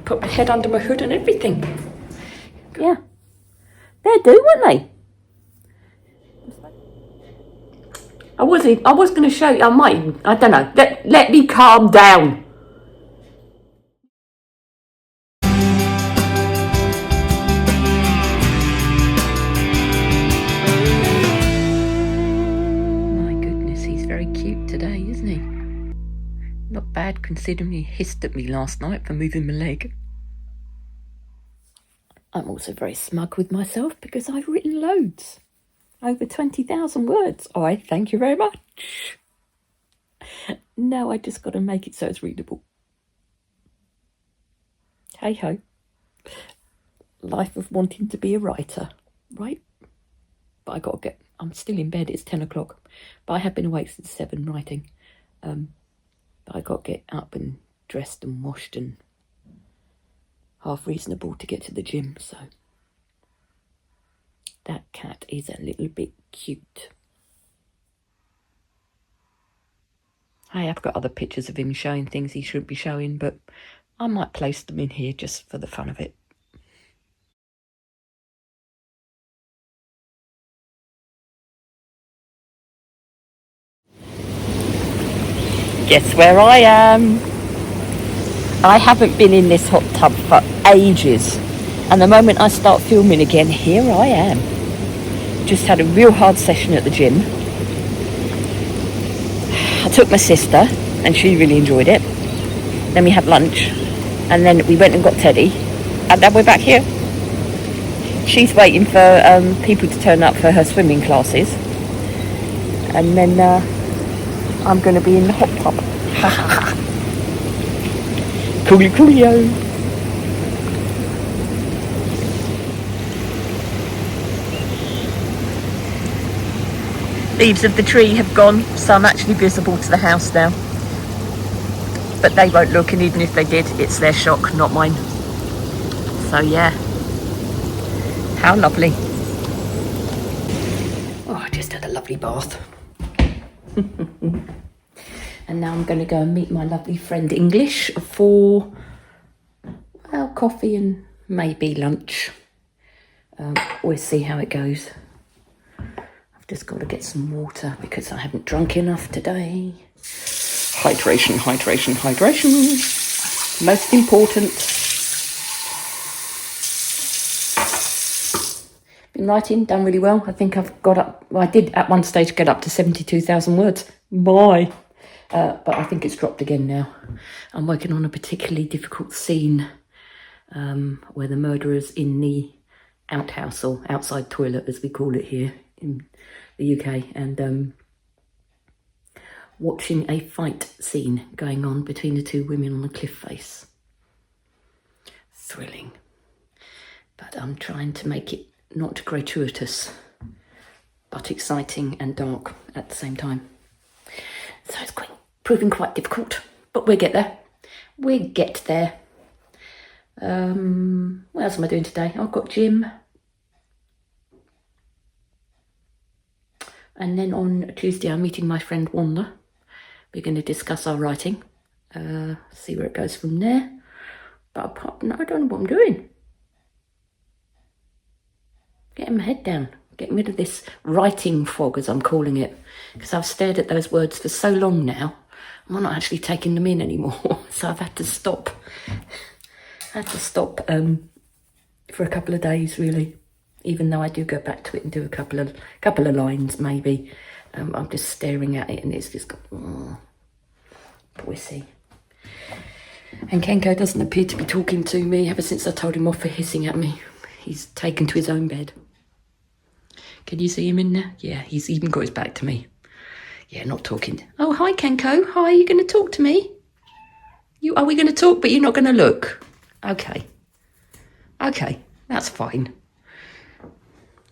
Put my head under my hood and everything. Yeah. They'll do, won't they? I was going to show you. I don't know. Let me calm down. My goodness, he's very cute today, isn't he? Not bad considering he hissed at me last night for moving my leg. I'm also very smug with myself because I've written loads. Over 20,000 words. All right, thank you very much. Now I just got to make it so it's readable. Hey ho. Life of wanting to be a writer, right? But I'm still in bed, it's 10 o'clock. But I have been awake since 7 writing. But I got to get up and dressed and washed and half reasonable to get to the gym, so. That cat is a little bit cute. I have got other pictures of him showing things he shouldn't be showing, but I might place them in here just for the fun of it. Guess where I am? I haven't been in this hot tub for ages. And the moment I start filming again, here I am. Just had a real hard session at the gym. I took my sister and she really enjoyed it. Then we had lunch and then we went and got Teddy and then we're back here. She's waiting for people to turn up for her swimming classes. And then I'm going to be in the hot tub. Coolio. Leaves of the tree have gone, so I'm actually visible to the house now. But they won't look, and even if they did, it's their shock, not mine. So yeah. How lovely. Oh, I just had a lovely bath. And now I'm going to go and meet my lovely friend English for, well, coffee and maybe lunch. We'll see how it goes. I've just got to get some water because I haven't drunk enough today. Hydration, hydration, hydration. Most important. Been writing, done really well. I think I've got up, well, I did at one stage get up to 72,000 words. But I think it's dropped again now. I'm working on a particularly difficult scene where the murderer's in the outhouse, or outside toilet as we call it here in the UK, and watching a fight scene going on between the two women on a cliff face. Thrilling. But I'm trying to make it not gratuitous, but exciting and dark at the same time. So it's proving quite difficult, but we'll get there. We'll get there. What else am I doing today? I've got gym. And then on Tuesday, I'm meeting my friend Wanda. We're going to discuss our writing, see where it goes from there. But apart from that, I don't know what I'm doing. Getting my head down, getting rid of this writing fog, as I'm calling it, because I've stared at those words for so long now. I'm not actually taking them in anymore, so I've had to stop. For a couple of days, really. Even though I do go back to it and do a couple of lines, maybe. I'm just staring at it and it's just, but we'll see. And Kenko doesn't appear to be talking to me ever since I told him off for hissing at me. He's taken to his own bed. Can you see him in there? Yeah, he's even got his back to me. Yeah, not talking. Oh, hi, Kenko. Hi, are you going to talk to me? Are we going to talk, but you're not going to look? Okay. Okay, that's fine.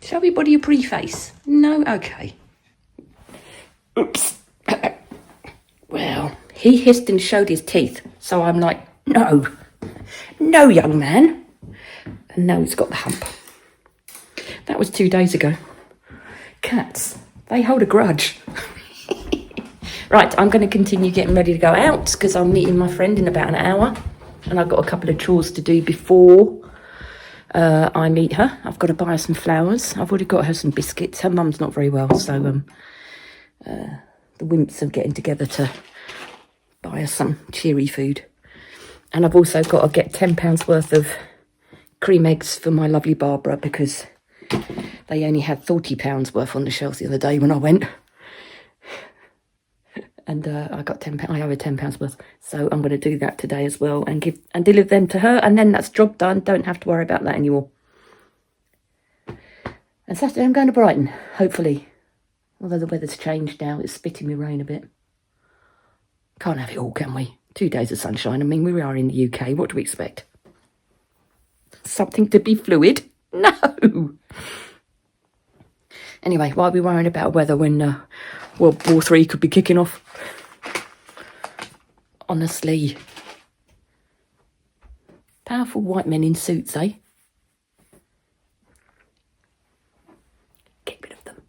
Shall we body your preface? No? Okay. Oops. Well, he hissed and showed his teeth, so I'm like, no. No, young man. And now he's got the hump. That was 2 days ago. Cats, they hold a grudge. Right, I'm going to continue getting ready to go out because I'm meeting my friend in about an hour. And I've got a couple of chores to do before I meet her. I've got to buy her some flowers. I've already got her some biscuits. Her mum's not very well, so the wimps are getting together to buy her some cheery food. And I've also got to get £10 worth of cream eggs for my lovely Barbara, because they only had £40 worth on the shelves the other day when I went. And I got £10. I owe her £10 worth, so I'm going to do that today as well, and deliver them to her, and then that's job done. Don't have to worry about that anymore. And Saturday I'm going to Brighton, hopefully. Although the weather's changed now, it's spitting me rain a bit. Can't have it all, can we? 2 days of sunshine. I mean, we are in the UK. What do we expect? Something to be fluid? No. Anyway, why are we worrying about weather when World War III could be kicking off? Honestly. Powerful white men in suits, eh? Get rid of them.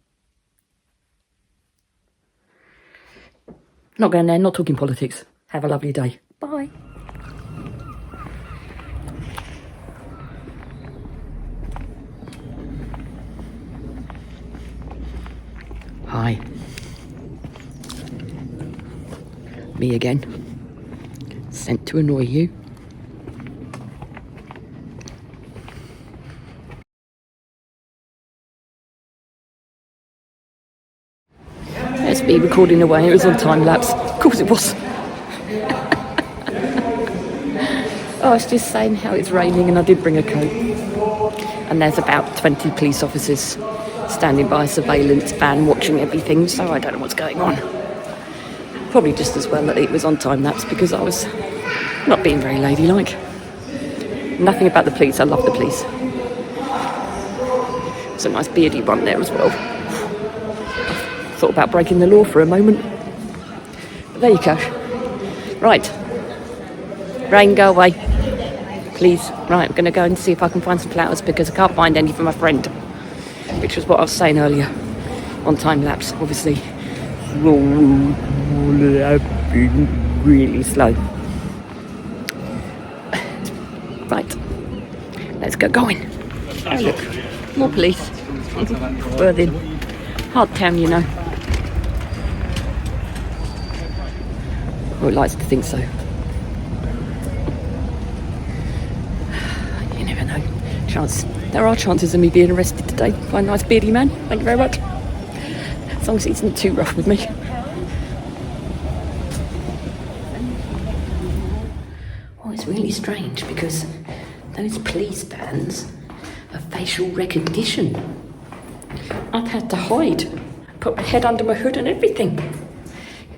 Not going there, not talking politics. Have a lovely day. Bye. Hi. Me again. Sent to annoy you. Let's be recording away. It was on time lapse. Of course it was. I was just saying how it's raining, and I did bring a coat. And there's about 20 police officers standing by a surveillance van watching everything, so I don't know what's going on. Probably just as well that it was on time lapse, because I was not being very ladylike. Nothing about the police, I love the police. There's a nice beardy one there as well. I thought about breaking the law for a moment. But there you go. Right. Rain, go away. Please. Right, I'm going to go and see if I can find some flowers, because I can't find any for my friend. Which was what I was saying earlier. On time lapse, obviously. Really slow. Right. Let's get going. Oh, look. More police. Worthing. Hard town, you know. Or it likes to think so. You never know. There are chances of me being arrested today by a nice beardy man. Thank you very much. As long as he isn't too rough with me. Oh, it's really strange, because those police vans are facial recognition. I've had to hide, put my head under my hood and everything.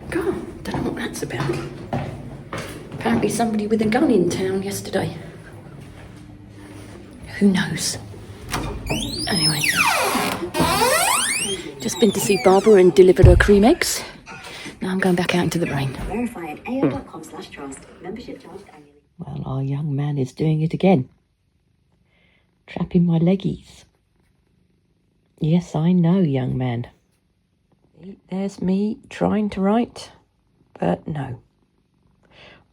God, don't know what that's about. Apparently somebody with a gun in town yesterday. Who knows? Anyway. Just been to see Barbara and delivered her cream eggs. Now I'm going back out into the rain. Verify at ao.com/trust. Membership charged annually. Well, our young man is doing it again. Trapping my leggies. Yes, I know, young man. There's me trying to write, but no.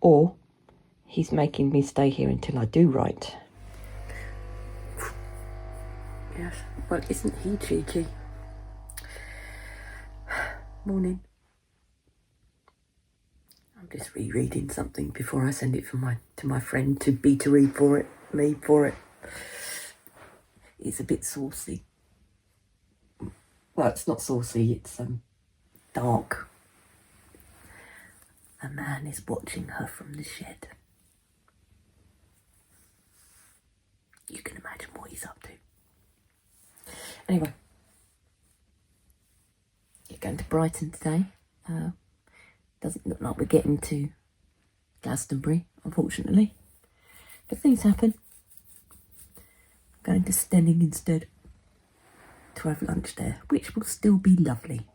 Or he's making me stay here until I do write. Yes, well, isn't he cheeky? Morning. I'm just rereading something before I send it to my friend to read for it, me for it. It's a bit saucy. Well, it's not saucy, it's dark. A man is watching her from the shed. You can imagine what he's up to. Anyway, you're going to Brighton today. Doesn't look like we're getting to Glastonbury, unfortunately. But things happen. Going to Stenning instead to have lunch there, which will still be lovely.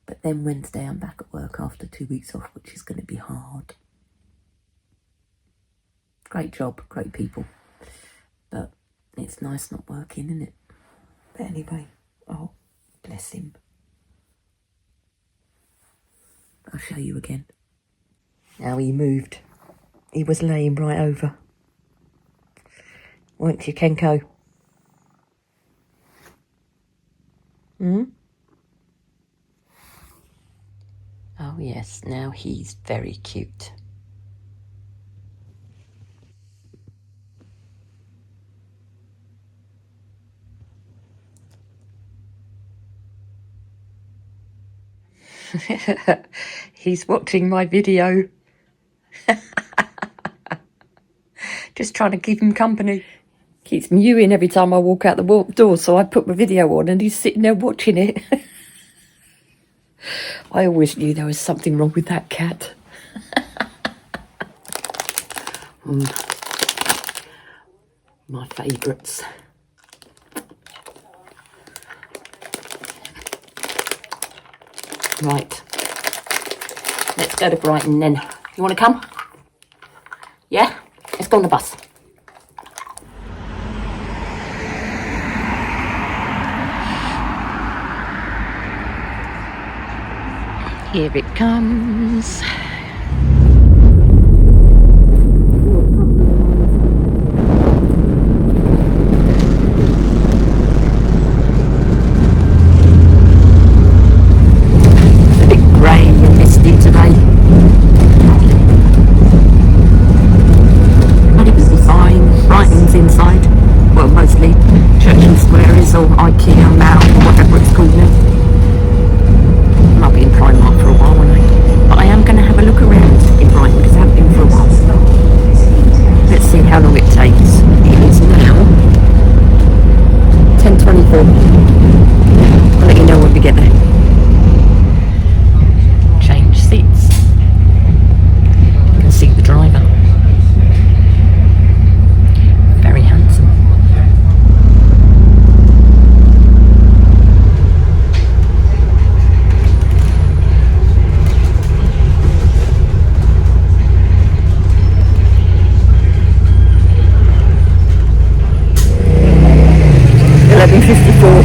But then Wednesday I'm back at work after 2 weeks off, which is going to be hard. Great job, great people. But it's nice not working, isn't it? But anyway, oh, bless him. I'll show you again. How he moved. He was laying right over. Weren't you, Kenko? Oh yes, now he's very cute. He's watching my video. Just trying to keep him company. Keeps mewing every time I walk out the door, so I put my video on and he's sitting there watching it. I always knew there was something wrong with that cat. My favourites. Right. Let's go to Brighton then. You want to come? Yeah? Let's go on the bus. Here it comes. It's a bit grey and misty today. But it was fine. Brighton's inside. Well, mostly Church Square is, or IKEA, Mall, or whatever it's called now. I'll be in Primark for a while, won't I? But I am going to have a look around in Brighton because I haven't been for a while. Let's see how long it takes. It is now 10:24. I'll let you know when we get there. Change seats. You can see the driver. Very handsome. 11:54.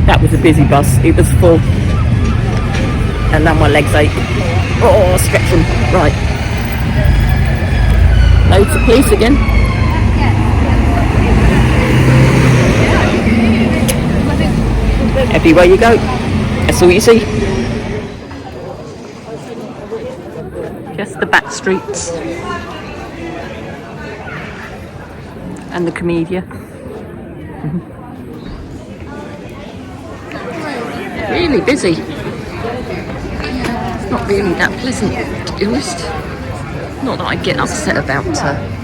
That was a busy bus. It was full. And now my legs ache. Oh, stretching. Right. Loads of police again. Everywhere you go. That's all you see. Just the back streets. And the Comedia. Really busy. It's not really that pleasant, to be honest. Not that I get upset about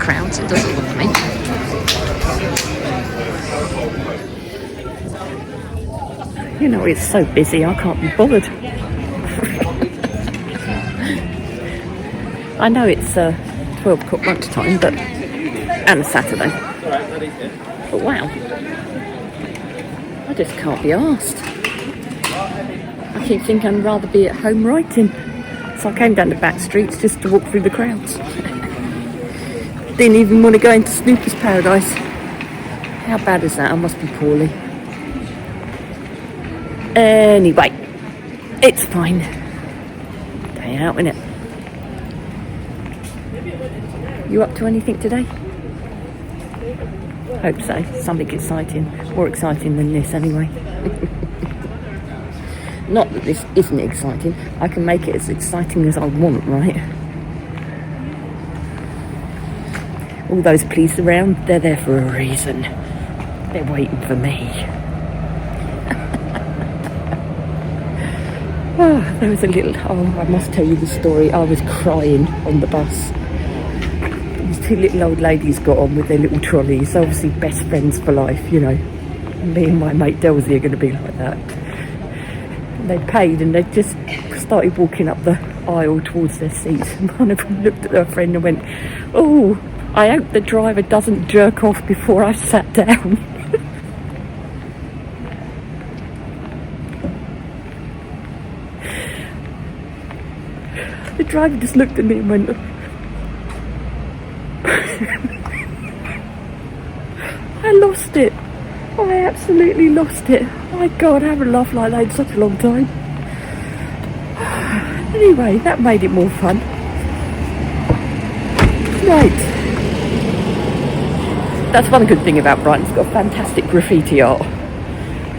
crowds, it doesn't bother me. You know, it's so busy I can't be bothered. I know it's 12 o'clock lunchtime, but and a Saturday. But wow, I just can't be arsed. I keep thinking I'd rather be at home writing. So I came down the back streets just to walk through the crowds. Didn't even want to go into Snoopers Paradise. How bad is that? I must be poorly. Anyway, it's fine. Day out, innit? You up to anything today? Hope so. Something exciting. More exciting than this anyway. Not that this isn't exciting. I can make it as exciting as I want, right? All those police around, they're there for a reason. They're waiting for me. Oh, there was a little... Oh, I must tell you the story. I was crying on the bus. These two little old ladies got on with their little trolleys. Obviously best friends for life, you know. Me and my mate Delzy are going to be like that. And they paid and they just started walking up the aisle towards their seats. And one of them looked at her friend and went, "Oh, I hope the driver doesn't jerk off before I sat down." The driver just looked at me and went, I lost it. I absolutely lost it. My God, I haven't laughed like that in such a long time. Anyway, that made it more fun. Right. That's one good thing about Brighton. It's got fantastic graffiti art.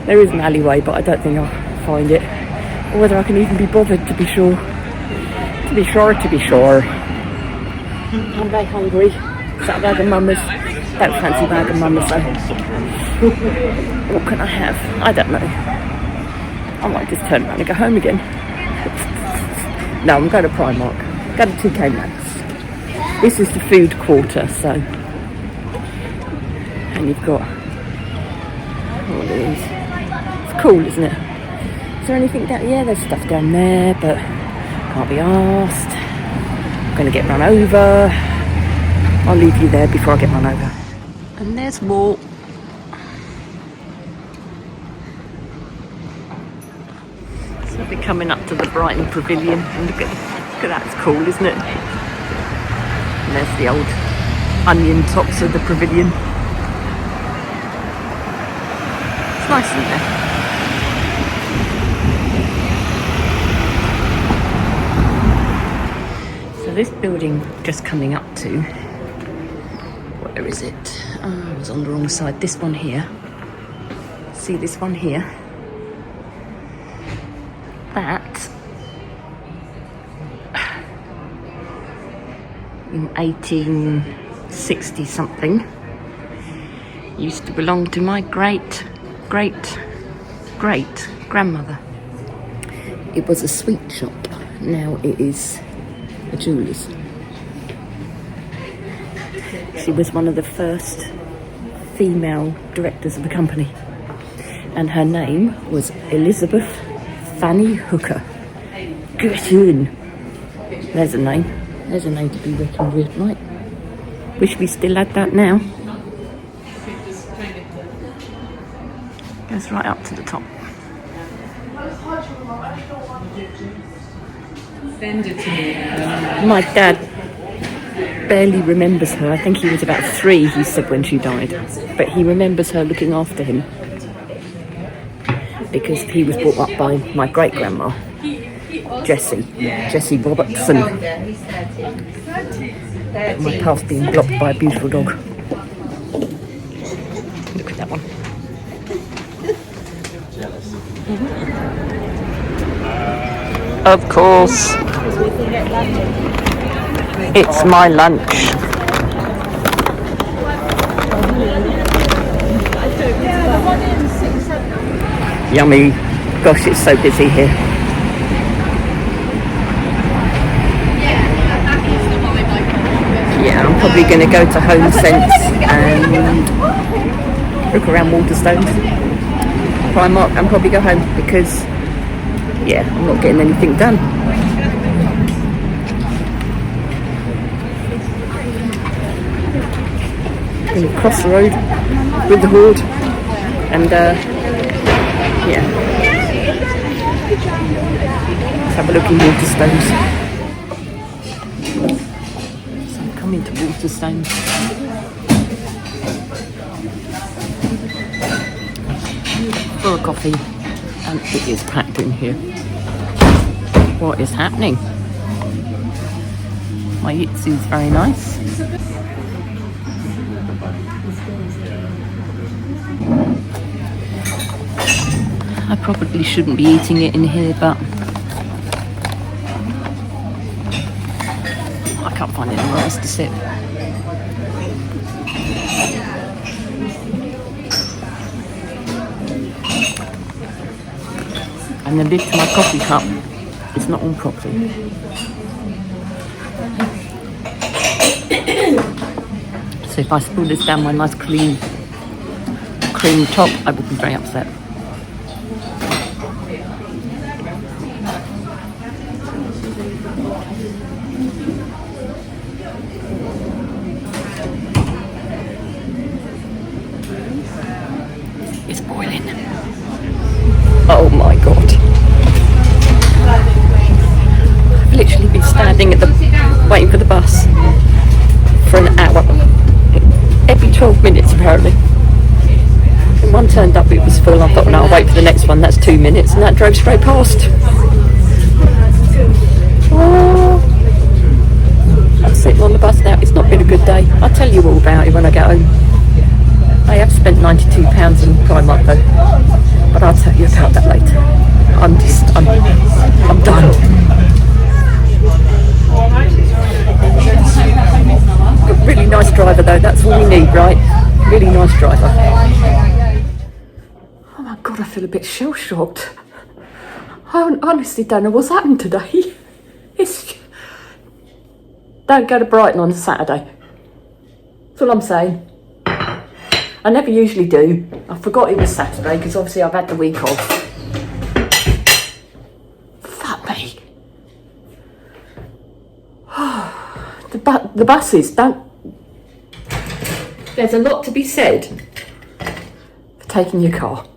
There is an alleyway, but I don't think I'll find it. Or whether I can even be bothered, to be sure. To be sure. I'm very hungry. Is that a bag of Mama's? Don't fancy bag of Mama's though. What can I have? I don't know. I might just turn around and go home again. No, I'm going to Primark. Go to TK Maxx. This is the food quarter, so. And you've got all of these. It's cool, isn't it? Is there anything down? Yeah, there's stuff down there, but can't be asked. I'm going to get run over. I'll leave you there before I get run over. And there's more. So we're coming up to the Brighton Pavilion, and look at that, it's cool, isn't it? And there's the old onion tops of the pavilion. It's nice, isn't it? So this building just coming up to, where is it? Oh, I was on the wrong side. This one here. See this one here? That, in 1860 something, used to belong to my great grandmother. It was a sweet shop. Now it is a jeweller's. She was one of the first female directors of the company, and her name was Elizabeth Fanny Hooker. Get in. There's a name. There's a name to be reckoned with, right? Wish we still had that now. Goes right up to the top. My dad barely remembers her. I think he was about 3, he said, when she died. But he remembers her looking after him, because he was brought up by my great-grandma, Jessie Robertson. My path being blocked by a beautiful dog. Look at that one. Of course. It's my lunch. Yummy. Gosh, it's so busy here. Yeah, I'm probably going to go to Home Sense and look around Waterstones. Primark, and probably go home because, yeah, I'm not getting anything done. Going to cross the road with the horde and, yeah. Let's have a look in Waterstones. So I'm coming to Waterstones. For a coffee, and it is packed in here. What is happening? My Yitsu's very nice. I probably shouldn't be eating it in here, but I can't find anywhere else to sit. And the lid to my coffee cup is not on properly. So if I spill this down my nice cream top, I would be very upset. It's boiling. Oh my god. I've literally been standing at waiting for the bus for an hour. Every 12 minutes apparently. When one turned up, it was full. I thought, no, I'll wait for the next one. That's 2 minutes, and that drove straight past. tell you all about it when I get home. I have spent £92 in Primark though, but I'll tell you about that later. I'm done. A really nice driver though, that's all we need, right? Really nice driver. Oh my God, I feel a bit shell-shocked. I honestly don't know what's happened today. Don't go to Brighton on a Saturday. That's all I'm saying. I never usually do. I forgot it was Saturday because obviously I've had the week off. Fuck me. The buses don't... There's a lot to be said for taking your car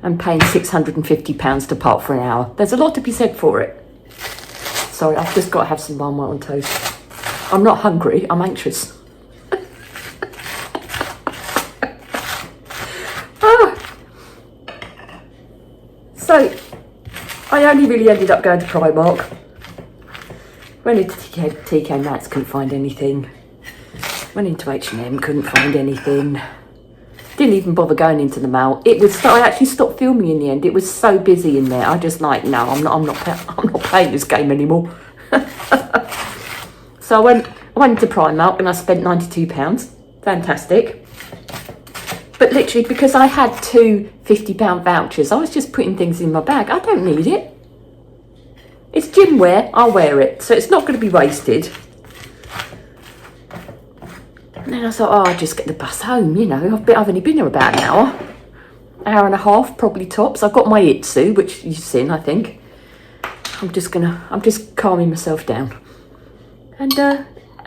and paying £650 to park for an hour. There's a lot to be said for it. Sorry, I've just got to have some marmite on toast. I'm not hungry, I'm anxious. So, I only really ended up going to Primark. Went into TK Maxx, couldn't find anything. Went into H&M, couldn't find anything. Didn't even bother going into the mall. I actually stopped filming in the end. It was so busy in there. I just like, no, I'm not playing this game anymore. So I went to Primark and I spent £92. Fantastic. But literally, because I had two £50 vouchers, I was just putting things in my bag. I don't need it. It's gym wear, I'll wear it. So it's not going to be wasted. And then I thought, oh, I'll just get the bus home, you know. I've only been here about an hour and a half, probably tops. I've got my Itsu, which you've seen, I think. I'm just calming myself down. And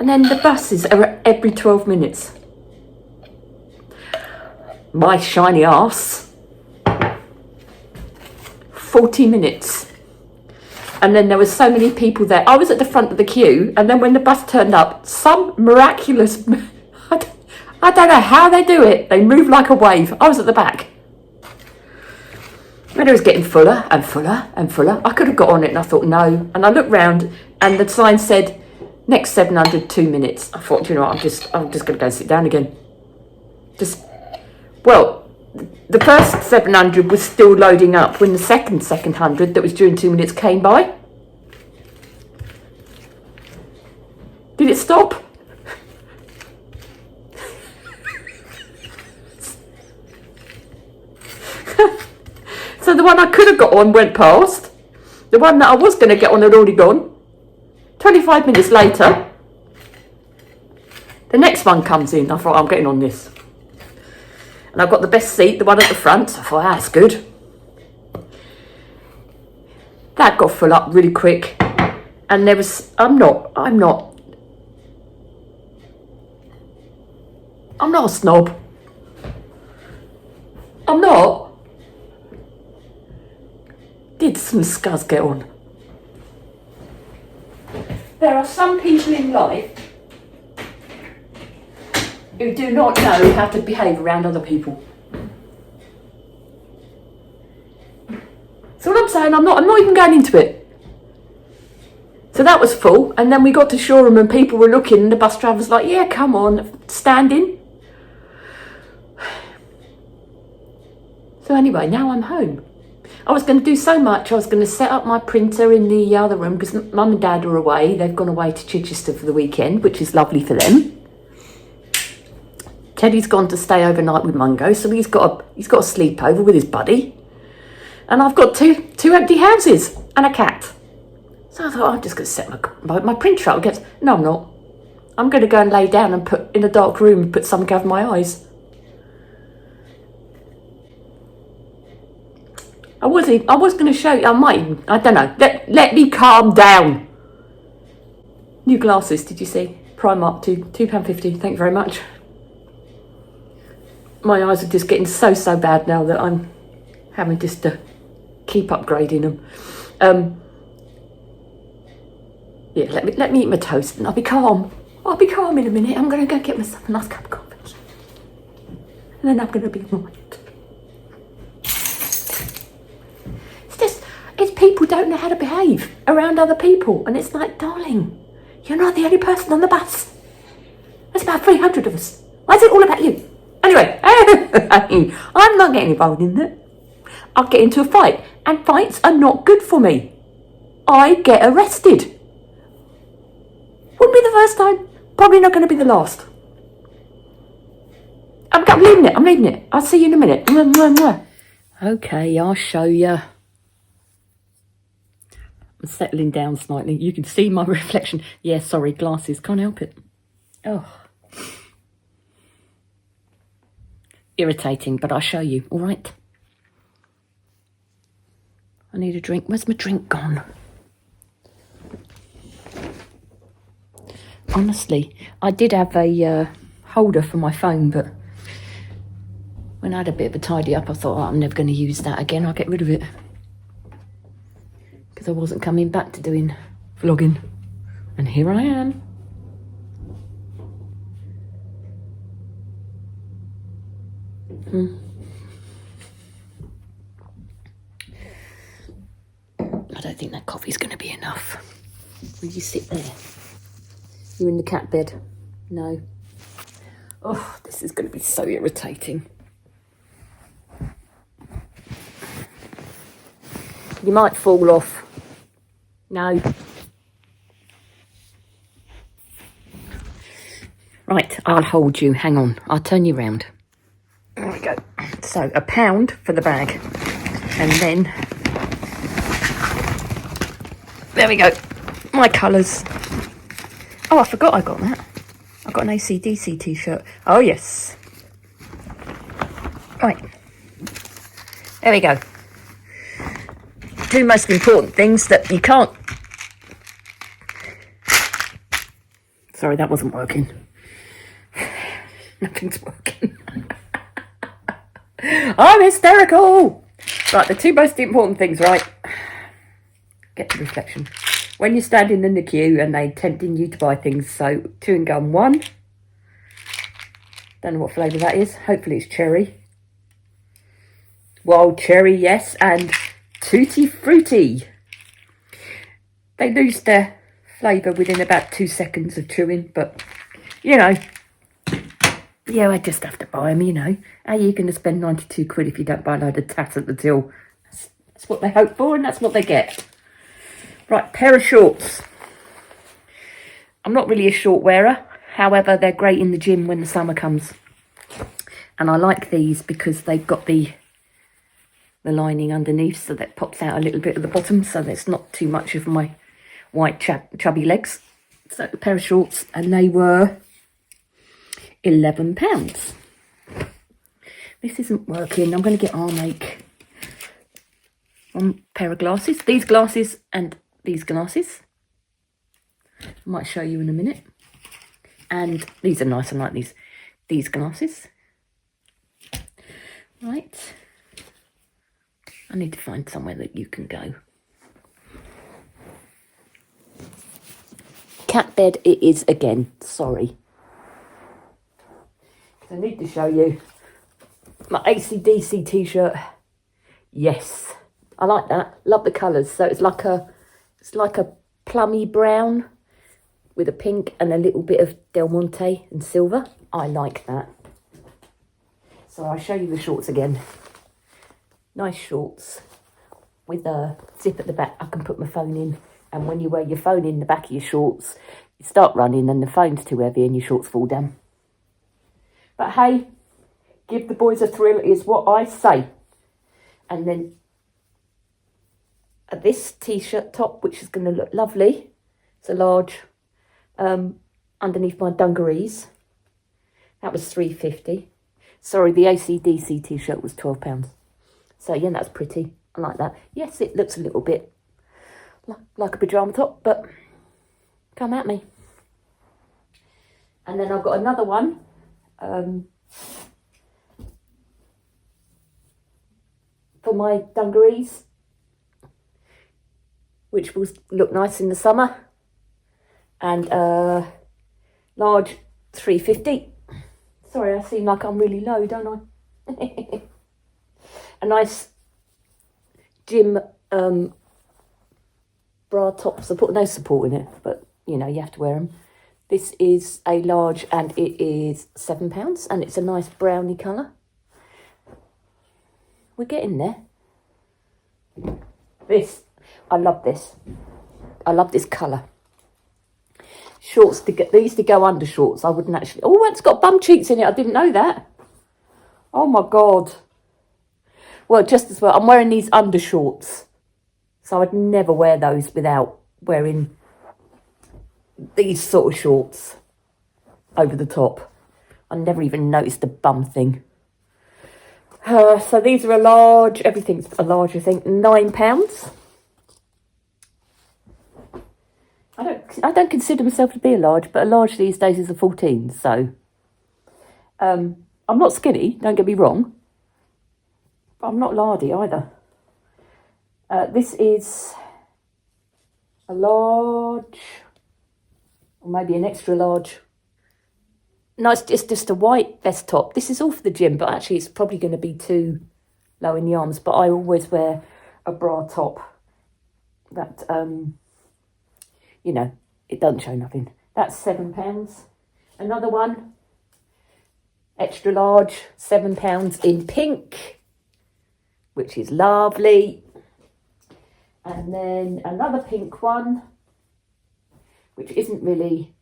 then the buses are every 12 minutes. My shiny ass. 40 minutes. And then there were so many people there. I was at the front of the queue, and then when the bus turned up, some miraculous... I don't know how they do it. They move like a wave. I was at the back. And it was getting fuller and fuller and fuller. I could have got on it and I thought, no. And I looked round and the sign said, next 700, 2 minutes. I thought, you know what, I'm just going to go sit down again. Well, the first 700 was still loading up when the second 100 that was during 2 minutes came by. Did it stop? So the one I could have got on went past. The one that I was going to get on had already gone. 25 minutes later, the next one comes in. I thought, I'm getting on this. And I've got the best seat, the one at the front. So I thought, that's good. That got full up really quick. And there was, I'm not a snob. I'm not. Did some scuzz get on? There are some people in life who do not know how to behave around other people. So what I'm saying, I'm not even going into it. So that was full, and then we got to Shoreham and people were looking and the bus driver was like, yeah, come on, stand in. So anyway, now I'm home. I was going to do so much. I was going to set up my printer in the other room because Mum and Dad are away. They've gone away to Chichester for the weekend, which is lovely for them. Teddy's gone to stay overnight with Mungo, so he's got a sleepover with his buddy. And I've got two empty houses and a cat. So I thought, I'm just going to set my printer up. No, I'm not. I'm going to go and lay down and put in a dark room and put something over my eyes. I was going to show you, I don't know. Let me calm down. New glasses, did you see? Primark, £2.50, thank you very much. My eyes are just getting so bad now that I'm having just to keep upgrading them. Yeah, let me eat my toast and I'll be calm. I'll be calm in a minute. I'm going to go get myself a nice cup of coffee. And then I'm going to be all right. It's people don't know how to behave around other people. And it's like, darling, you're not the only person on the bus. There's about 300 of us. Why is it all about you? Anyway, I'm not getting involved in that. I'll get into a fight, and fights are not good for me. I get arrested. Wouldn't be the first time, probably not going to be the last. I'm leaving it, I'm leaving it. I'll see you in a minute. Okay, I'll show you. I'm settling down slightly. You can see my reflection. Yeah, sorry, glasses, can't help it. Oh. Irritating, but I'll show you, all right? I need a drink. Where's my drink gone? Honestly, I did have a holder for my phone, but when I had a bit of a tidy up, I thought, oh, I'm never going to use that again. I'll get rid of it. Because I wasn't coming back to doing vlogging. And here I am. I don't think that coffee's going to be enough. Will you sit there? You in the cat bed? No. Oh, this is going to be so irritating. You might fall off. No. Right, I'll hold you. Hang on. I'll turn you round. There we go. So, £1 for the bag. And then... there we go. My colours. Oh, I forgot I got that. I got an AC/DC t-shirt. Oh, yes. Right. There we go. Two most important things that you can't... Sorry, that wasn't working. Nothing's working. I'm hysterical! Right, the two most important things, right? Get the reflection. When you're standing in the queue and they're tempting you to buy things, so chewing gum 1. Don't know what flavour that is. Hopefully it's cherry. Wild cherry, yes, and tutti frutti. They lose their flavour within about 2 seconds of chewing, but, you know, yeah, I just have to buy them, you know. How are you going to spend 92 quid if you don't buy a load of tat at the till? That's what they hope for, and that's what they get. Right, pair of shorts. I'm not really a short wearer. However, they're great in the gym when the summer comes. And I like these because they've got the lining underneath, so that pops out a little bit at the bottom, so there's not too much of my white chubby legs. So a pair of shorts, and they were £11. This isn't working. I'm going to get arm ache. One pair of glasses. These glasses and these glasses. I might show you in a minute. And these are nice. I like these glasses. Right. I need to find somewhere that you can go. Cat bed it is again. Sorry. I need to show you my AC/DC t-shirt. Yes. I like that. Love the colours. So it's like a plummy brown with a pink and a little bit of Del Monte and silver. I like that. So I'll show you the shorts again. Nice shorts with a zip at the back. I can put my phone in, and when you wear your phone in the back of your shorts, you start running and the phone's too heavy and your shorts fall down. But hey, give the boys a thrill is what I say. And then this t-shirt top, which is going to look lovely. It's a large underneath my dungarees. That was £3.50. Sorry, the AC/DC t-shirt was £12. So yeah, that's pretty. I like that. Yes, it looks a little bit like a pyjama top, but come at me. And then I've got another one. For my dungarees, which will look nice in the summer, and large £3.50. Sorry, I seem like I'm really low, don't I? A nice gym bra top support, no support in it, but you know, you have to wear them. This is a large and it is £7 and it's a nice browny colour. We're getting there. I love this. I love this colour. Shorts, they used to go under shorts. I wouldn't actually... Oh, it's got bum cheeks in it. I didn't know that. Oh my God. Well, just as well, I'm wearing these under shorts. So I'd never wear those without wearing these sort of shorts over the top. I never even noticed the bum thing. So these are a large, everything's a large, I think, £9. I don't consider myself to be a large, but a large these days is a 14, so I'm not skinny, don't get me wrong, but I'm not lardy either. This is a large, or maybe an extra large. No, it's just a white vest top. This is all for the gym, but actually it's probably going to be too low in the arms. But I always wear a bra top that, you know, it doesn't show nothing. That's £7. Another one, extra large, £7 in pink, which is lovely. And then another pink one, which isn't really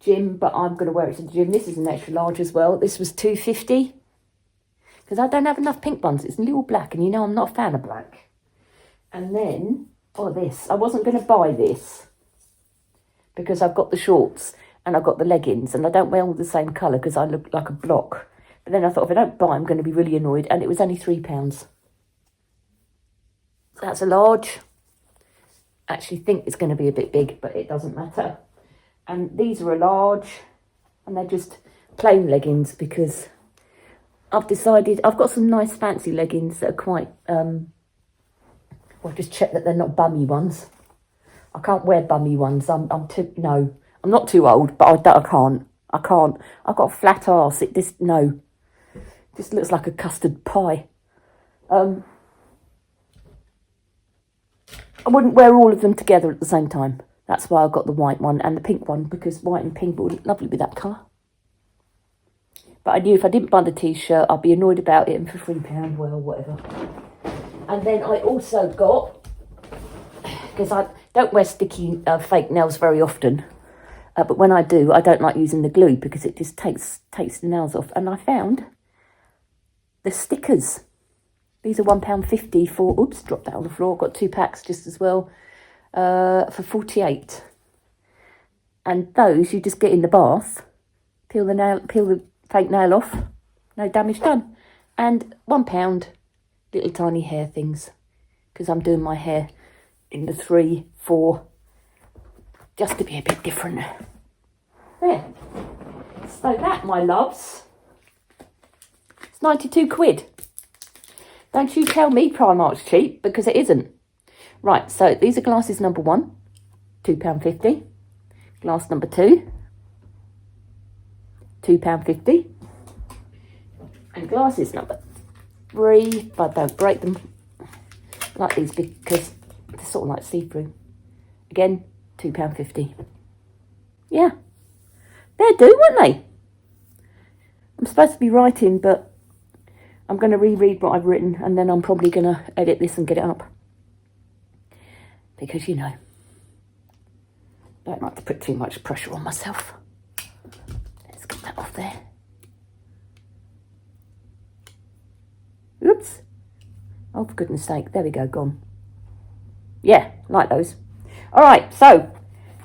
gym, but I'm going to wear it to the gym. This is an extra large as well. This was £2.50 because I don't have enough pink ones. It's all black, and you know I'm not a fan of black. And then, this. I wasn't going to buy this because I've got the shorts and I've got the leggings, and I don't wear all the same colour because I look like a block. But then I thought, if I don't buy, I'm going to be really annoyed, and it was only £3. That's a large. I actually think it's going to be a bit big, but it doesn't matter. And these are a large, and they're just plain leggings because I've decided I've got some nice fancy leggings that are quite, well, just check that they're not bummy ones. I can't wear bummy ones. I'm not too old, but I can't. I've got a flat arse. This looks like a custard pie. I wouldn't wear all of them together at the same time. That's why I got the white one and the pink one, because white and pink would look lovely with that colour. But I knew if I didn't buy the t-shirt, I'd be annoyed about it, and for £3, well, whatever. And then I also got, because I don't wear sticky fake nails very often, but when I do, I don't like using the glue because it just takes the nails off. And I found the stickers. These are £1.50 for, oops, dropped that on the floor. Got 2 packs just as well. For 48, and those you just get in the bath, peel the fake nail off, no damage done. And £1, little tiny hair things, because I'm doing my hair in the 3, 4, just to be a bit different. There. So that, my loves, it's 92 quid. Don't you tell me Primark's cheap, because it isn't. Right, so these are glasses number 1, £2.50. Glass number 2, £2.50. And glasses number 3, but don't break them. I like these because they're sort of like see-through. Again, £2.50. Yeah, they're due, weren't they? I'm supposed to be writing, but I'm going to reread what I've written, and then I'm probably going to edit this and get it up. Because, you know, I don't like to put too much pressure on myself. Let's get that off there. Oops. Oh, for goodness sake. There we go, gone. Yeah, like those. All right, so,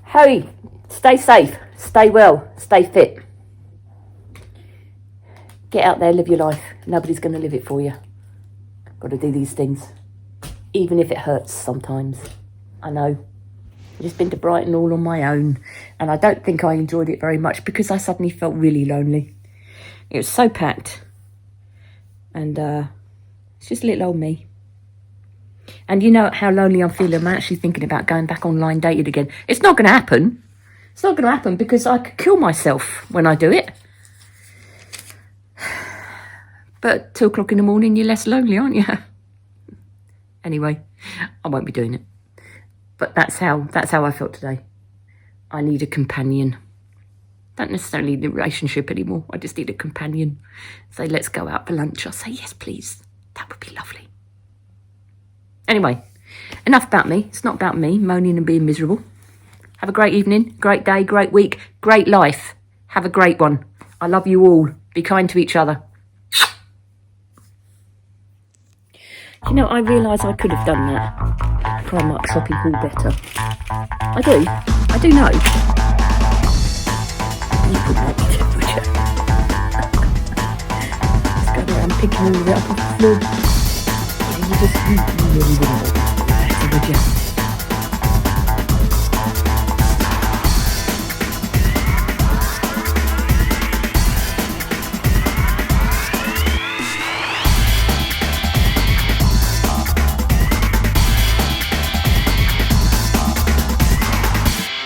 hey, stay safe, stay well, stay fit. Get out there, live your life. Nobody's going to live it for you. Got to do these things, even if it hurts sometimes. I know. I've just been to Brighton all on my own, and I don't think I enjoyed it very much because I suddenly felt really lonely. It was so packed, and it's just little old me. And you know how lonely I'm feeling. I'm actually thinking about going back online dating again. It's not going to happen. It's not going to happen because I could kill myself when I do it. But 2 o'clock in the morning, you're less lonely, aren't you? Anyway, I won't be doing it. But that's how I felt today. I need a companion. Don't necessarily need a relationship anymore. I just need a companion. Say, let's go out for lunch. I'll say, yes, please. That would be lovely. Anyway, enough about me. It's not about me moaning and being miserable. Have a great evening, great day, great week, great life. Have a great one. I love you all. Be kind to each other. You know, I realise I could have done that. Primark shopping haul better. I do know. You could not do, would you? Just go around picking all of it up off the floor. You really wouldn't. Would you?